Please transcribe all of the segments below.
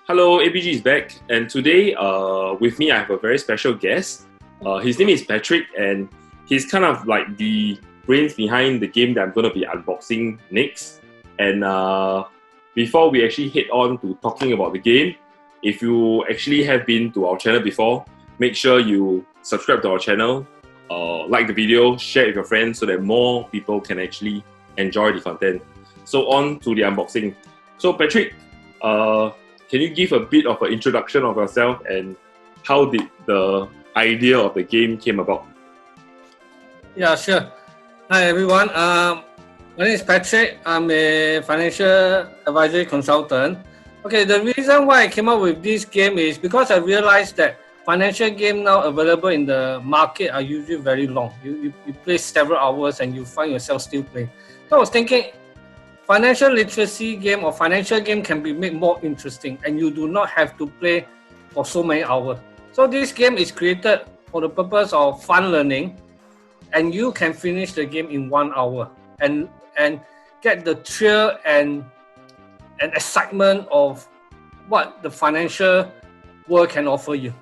Hello, APG is back, and today with me I have a very special guest. His name is Patrick, and he's kind of like the brains behind the game that I'm going to be unboxing next. And before we actually head on to talking about the game, if you actually have been to our channel before, make sure you subscribe to our channel, like the video, share it with your friends so that more people can actually enjoy the content. So on to the unboxing. So Patrick, can you give a bit of an introduction of yourself and how did the idea of the game came about? Yeah, sure. Hi everyone. My name is Patrick. I'm a financial advisory consultant. Okay, the reason why I came up with this game is because I realized that financial games now available in the market are usually very long. You play several hours and you find yourself still playing. So I was thinking, financial literacy game or financial game can be made more interesting and you do not have to play for so many hours. So this game is created for the purpose of fun learning, and you can finish the game in 1 hour and get the thrill and excitement of what the financial world can offer you.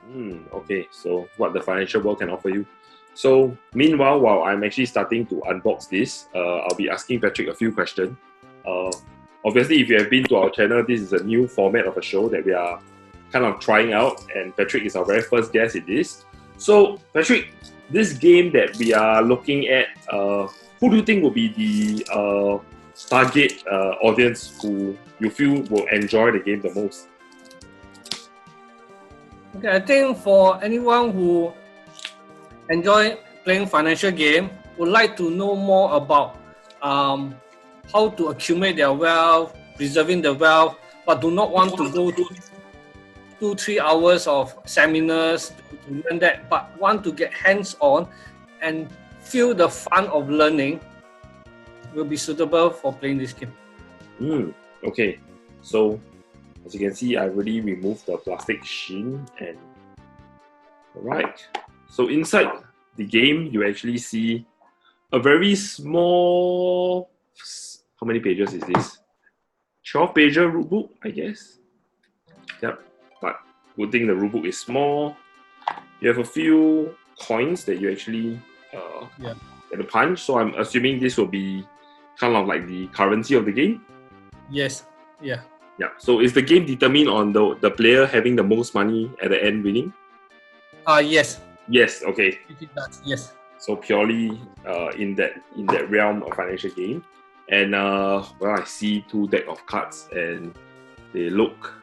Okay, so what the financial world can offer you. So meanwhile, while I'm actually starting to unbox this, I'll be asking Patrick a few questions. Obviously, if you have been to our channel, this is a new format of a show that we are kind of trying out, and Patrick is our very first guest in this. So, Patrick, this game that we are looking at, who do you think will be the target audience who you feel will enjoy the game the most? Okay, I think for anyone who enjoy playing financial game, would like to know more about how to accumulate their wealth, preserving the wealth, but do not want to go to 2-3 hours of seminars to learn that, but want to get hands-on and feel the fun of learning, will be suitable for playing this game. Okay, so as you can see, I already removed the plastic sheen, and alright, so inside the game, you actually see a very small, how many pages is this? 12-pager rulebook, I guess. Yep, but good thing the rulebook is small. You have a few coins that you actually get to punch. So I'm assuming this will be kind of like the currency of the game. Yes. Yeah. Yeah. So is the game determined on the player having the most money at the end winning? Yes. Yes. Okay. It does. Yes. So purely in that realm of financial game. And well, I see 2 decks of cards and they look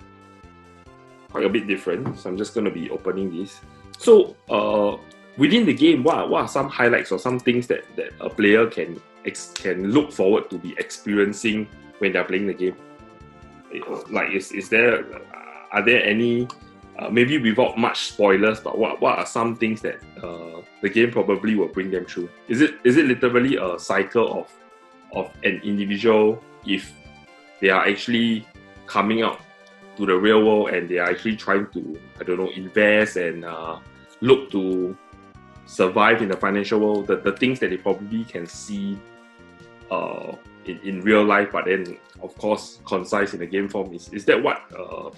quite a bit different. So I'm just going to be opening these. So within the game, what are some highlights or some things that a player can look forward to be experiencing when they're playing the game? Like, are there any, maybe without much spoilers, but what are some things that the game probably will bring them through? Is it literally a cycle of an individual, if they are actually coming out to the real world and they are actually trying to, I don't know, invest and look to survive in the financial world, the things that they probably can see in real life, but then of course concise in the game form, is that what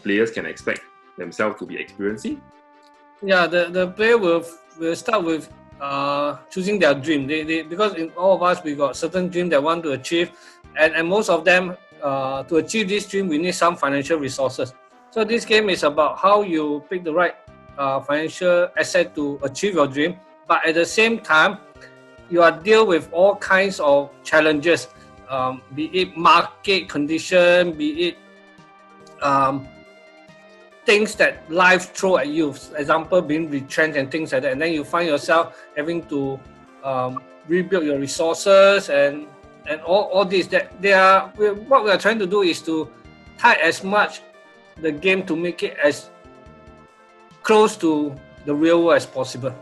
players can expect themselves to be experiencing? Yeah, the player will start with choosing their dream. They because in all of us we got certain dream that want to achieve, and most of them to achieve this dream we need some financial resources. So this game is about how you pick the right financial asset to achieve your dream, but at the same time you are deal with all kinds of challenges, be it market condition, be it things that life throw at you, example being retrenched and things like that, and then you find yourself having to rebuild your resources and all this. That they are what we are trying to do is to tie as much the game to make it as close to the real world as possible.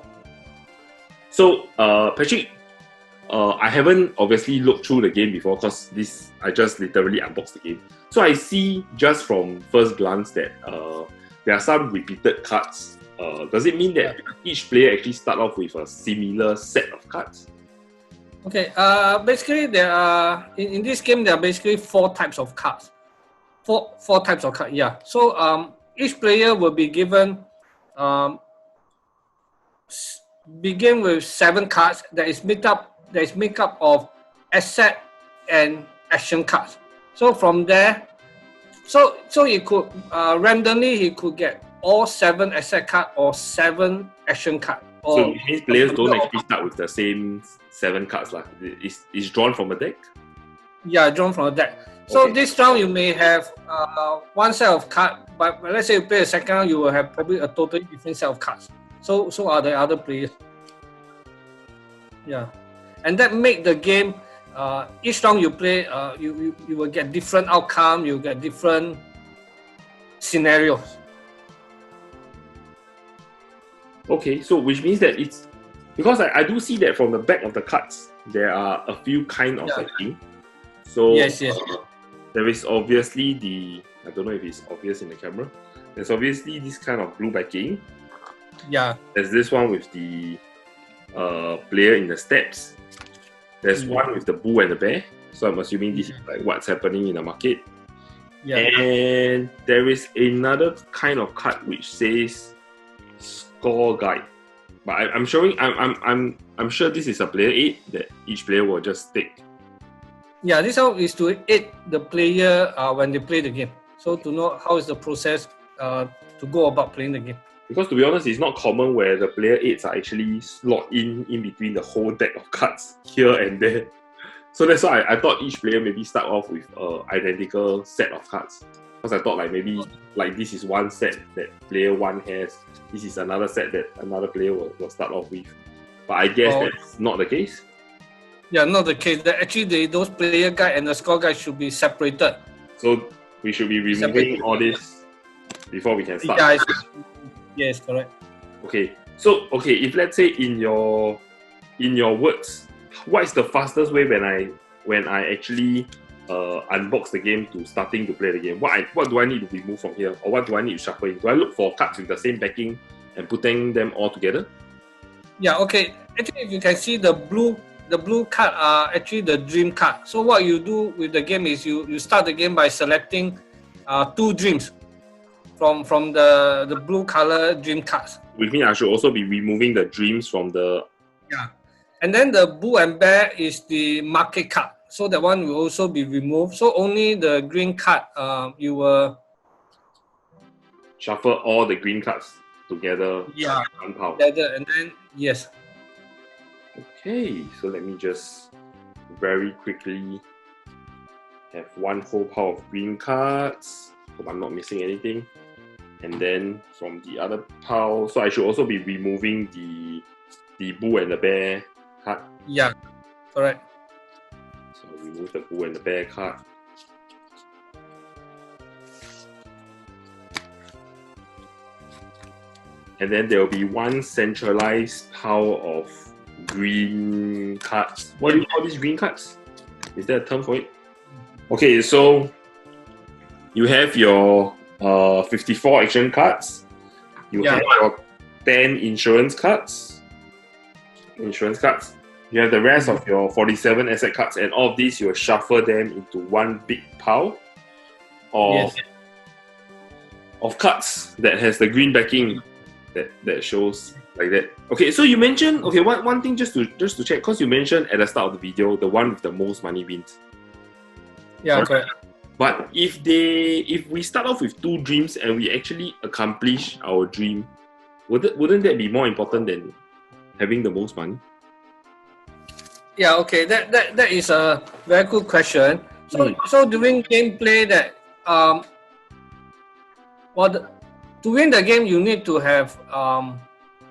So Patrick, I haven't obviously looked through the game before because I just literally unboxed the game. So I see just from first glance that there are some repeated cards. Does it mean that each player actually start off with a similar set of cards? Okay. Basically, there are in this game there are basically four types of cards. Four types of cards. Yeah. So each player will be given begin with 7 cards that is made up of asset and action cards. So from there, so he could randomly he could get all 7 asset card or 7 action card. So Or which means players don't actually start with the same 7 cards. It's drawn from a deck? Yeah, drawn from a deck. So this round you may have one set of cards, but let's say you play a second round, you will have probably a totally different set of cards. So are the other players. Yeah, and that make the game. Each round you play, you will get different outcome. You get different scenarios. Okay, so which means that it's because I do see that from the back of the cards there are a few kind of backing. So yes. There is obviously I don't know if it's obvious in the camera. There's obviously this kind of blue backing. Yeah. There's this one with the player in the steps. There's one with the bull and the bear. So I'm assuming this is like what's happening in the market. Yeah. And there is another kind of card which says score guide. But I'm sure this is a player aid that each player will just take. Yeah, this one is to aid the player when they play the game. So to know how is the process to go about playing the game. Because to be honest, it's not common where the player aids are actually slot in between the whole deck of cards here and there. So that's why I thought each player maybe start off with an identical set of cards. Because I thought like maybe like this is one set that player 1 has, this is another set that another player will start off with. But I guess that's not the case. Yeah, not the case. That actually those player guide and the score guide should be separated. So we should be removing all this before we can start. Yeah, yes, correct. Okay. So if let's say in your words, what is the fastest way when I actually unbox the game to starting to play the game? What do I need to remove from here, or what do I need to shuffle in? Do I look for cards with the same backing and putting them all together? Yeah. Okay. Actually, if you can see the blue card are actually the dream card. So what you do with the game is you start the game by selecting 2 dreams from the blue color dream cards. With me, I should also be removing the dreams from the... Yeah. And then the bull and bear is the market card. So that one will also be removed. So only the green card you will... Shuffle all the green cards together. Yeah. One pile. Together, and then, yes. Okay, so let me just very quickly have one whole pile of green cards. Hope I'm not missing anything. And then from the other pile, so I should also be removing the bull and the bear card. Yeah, correct. So remove the bull and the bear card. And then there will be one centralized pile of green cards. What do you call these green cards? Is there a term for it? Okay, so you have your 54 action cards. You have your 10 insurance cards. You have the rest of your 47 asset cards, and all of these you will shuffle them into one big pile of cards that has the green backing that shows like that. Okay, so you mentioned one thing just to check, because you mentioned at the start of the video the one with the most money wins. Yeah, correct. But if we start off with 2 dreams and we actually accomplish our dream, wouldn't that be more important than having the most money? Yeah, okay. That is a very good question. So during gameplay that to win the game you need to have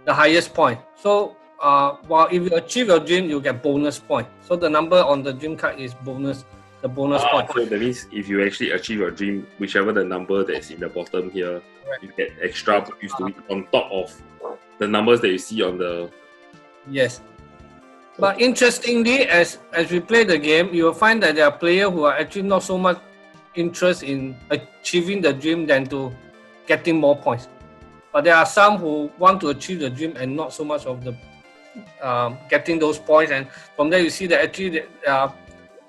the highest point. So while if you achieve your dream you get bonus point. So the number on the dream card is bonus. The bonus point. So that means if you actually achieve your dream, whichever the number that's in the bottom here, you get extra points to it on top of the numbers that you see on the... Yes. But interestingly, as we play the game, you will find that there are players who are actually not so much interest in achieving the dream than to getting more points. But there are some who want to achieve the dream and not so much of the getting those points, and from there you see that actually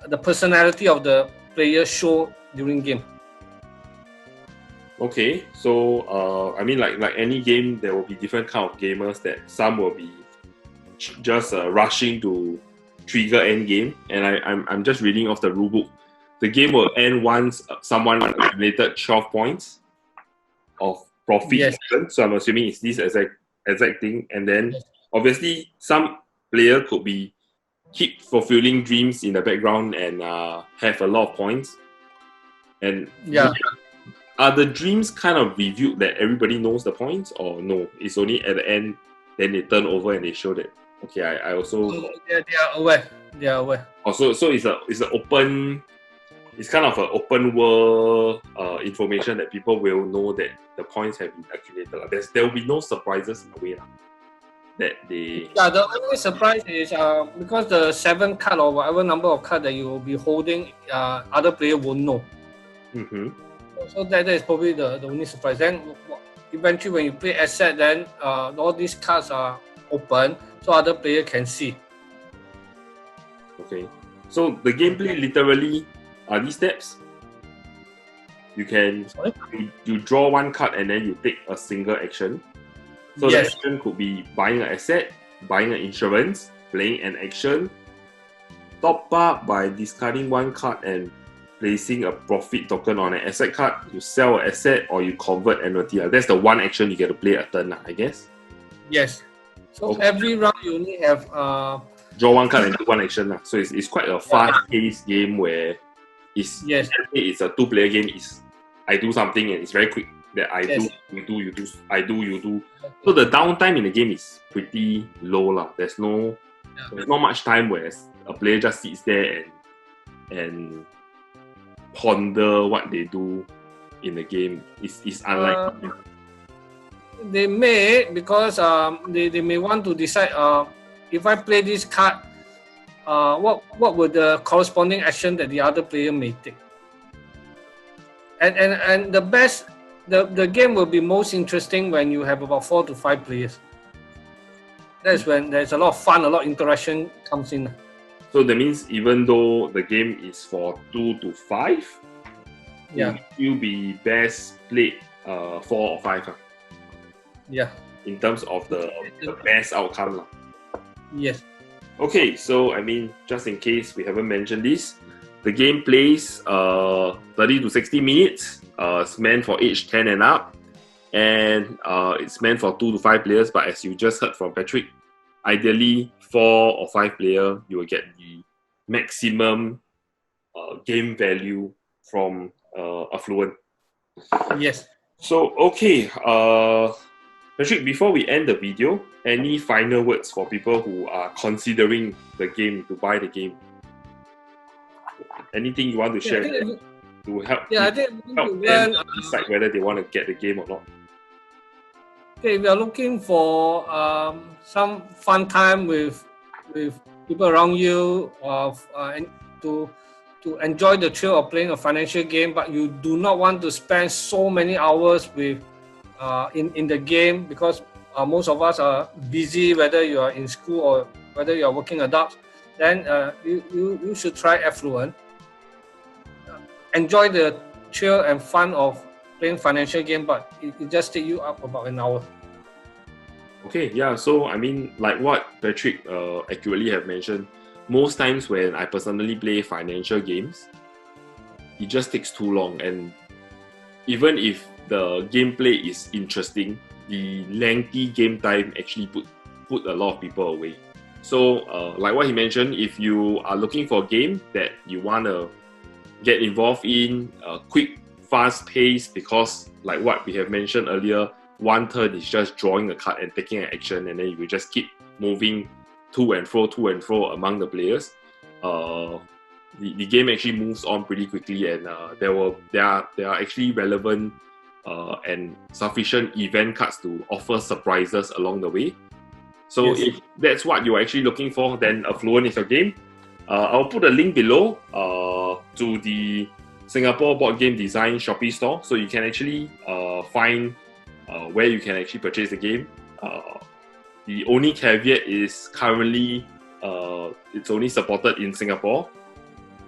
the personality of the player show during game. Okay, so I mean, like any game, there will be different kind of gamers. That some will be just rushing to trigger end game, and I'm just reading off the rule book. The game will end once someone accumulated 12 points of profit. Yes. So I'm assuming it's this exact thing, and then obviously some player could be keep fulfilling dreams in the background and have a lot of points. And Yeah. are the dreams kind of revealed that everybody knows the points, or no? It's only at the end, then they turn over and they show that, okay, I also... They are aware. They are aware. Also, so it's an open... It's kind of an open world information that people will know that the points have been accumulated. There will be no surprises in a way that they... Yeah, the only surprise is because the 7 card or whatever number of card that you will be holding, other player won't know. Mm-hmm. So that is probably the only surprise. Then eventually when you play asset, then all these cards are open so other player can see. Okay. So the gameplay literally are these steps. You can you draw one card and then you take a single action. So the action could be buying an asset, buying an insurance, playing an action, top up by discarding one card and placing a profit token on an asset card. You sell an asset or you convert annuity. That's the one action you get to play a turn, I guess. Yes. So every round you only have draw one card and do one action. So it's quite a fast-paced game where it's a two-player game. I do something and it's very quick. That I do, you do, you do, I do, you do. So the downtime in the game is pretty low. There's not much time where a player just sits there and ponder what they do in the game. It's unlike... they may, because they may want to decide if I play this card, what would the corresponding action that the other player may take. And the game will be most interesting when you have about 4 to 5 players. That's when there's a lot of fun, a lot of interaction comes in. So that means even though the game is for 2 to 5, it will be best played 4 or 5. Yeah. In terms of the best outcome. Yes. Okay, so I mean, just in case we haven't mentioned this, the game plays 30 to 60 minutes. It's meant for age 10 and up, and it's meant for 2 to 5 players. But as you just heard from Patrick, ideally 4 or 5 player, you will get the maximum game value from Affluent. Yes. So okay, Patrick, before we end the video, any final words for people who are considering the game, to buy the game? Anything you want to share to help them decide whether they want to get the game or not? Okay, if you are looking for some fun time with people around you, and to enjoy the thrill of playing a financial game, but you do not want to spend so many hours with in the game, because most of us are busy, whether you are in school or whether you are working adults, then you should try Affluent. Enjoy the thrill and fun of playing financial game, but it just takes you up about an hour. Okay, yeah, so I mean, like what Patrick accurately have mentioned, most times when I personally play financial games, it just takes too long, and even if the gameplay is interesting, the lengthy game time actually put a lot of people away. So like what he mentioned, if you are looking for a game that you want to get involved in, quick, fast pace, because like what we have mentioned earlier, one turn is just drawing a card and taking an action, and then you will just keep moving to and fro among the players. The game actually moves on pretty quickly, and there are actually relevant and sufficient event cards to offer surprises along the way. So if that's what you're actually looking for, then Affluent is your game. I'll put a link below to the Singapore Board Game Design Shopee store, so you can actually find where you can actually purchase the game. The only caveat is currently it's only supported in Singapore.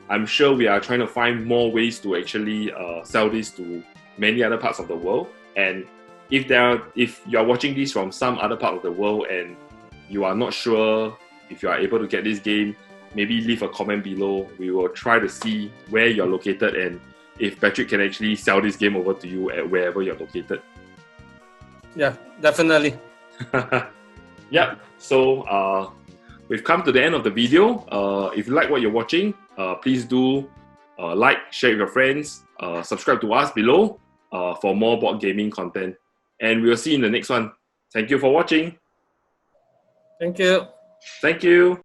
I'm sure we are trying to find more ways to actually sell this to many other parts of the world. And if you are watching this from some other part of the world and you are not sure if you are able to get this game, maybe leave a comment below. We will try to see where you're located and if Patrick can actually sell this game over to you at wherever you're located. Yeah, definitely. Yeah, so we've come to the end of the video. If you like what you're watching, please do like, share with your friends, subscribe to us below for more board gaming content. And we'll see you in the next one. Thank you for watching. Thank you. Thank you.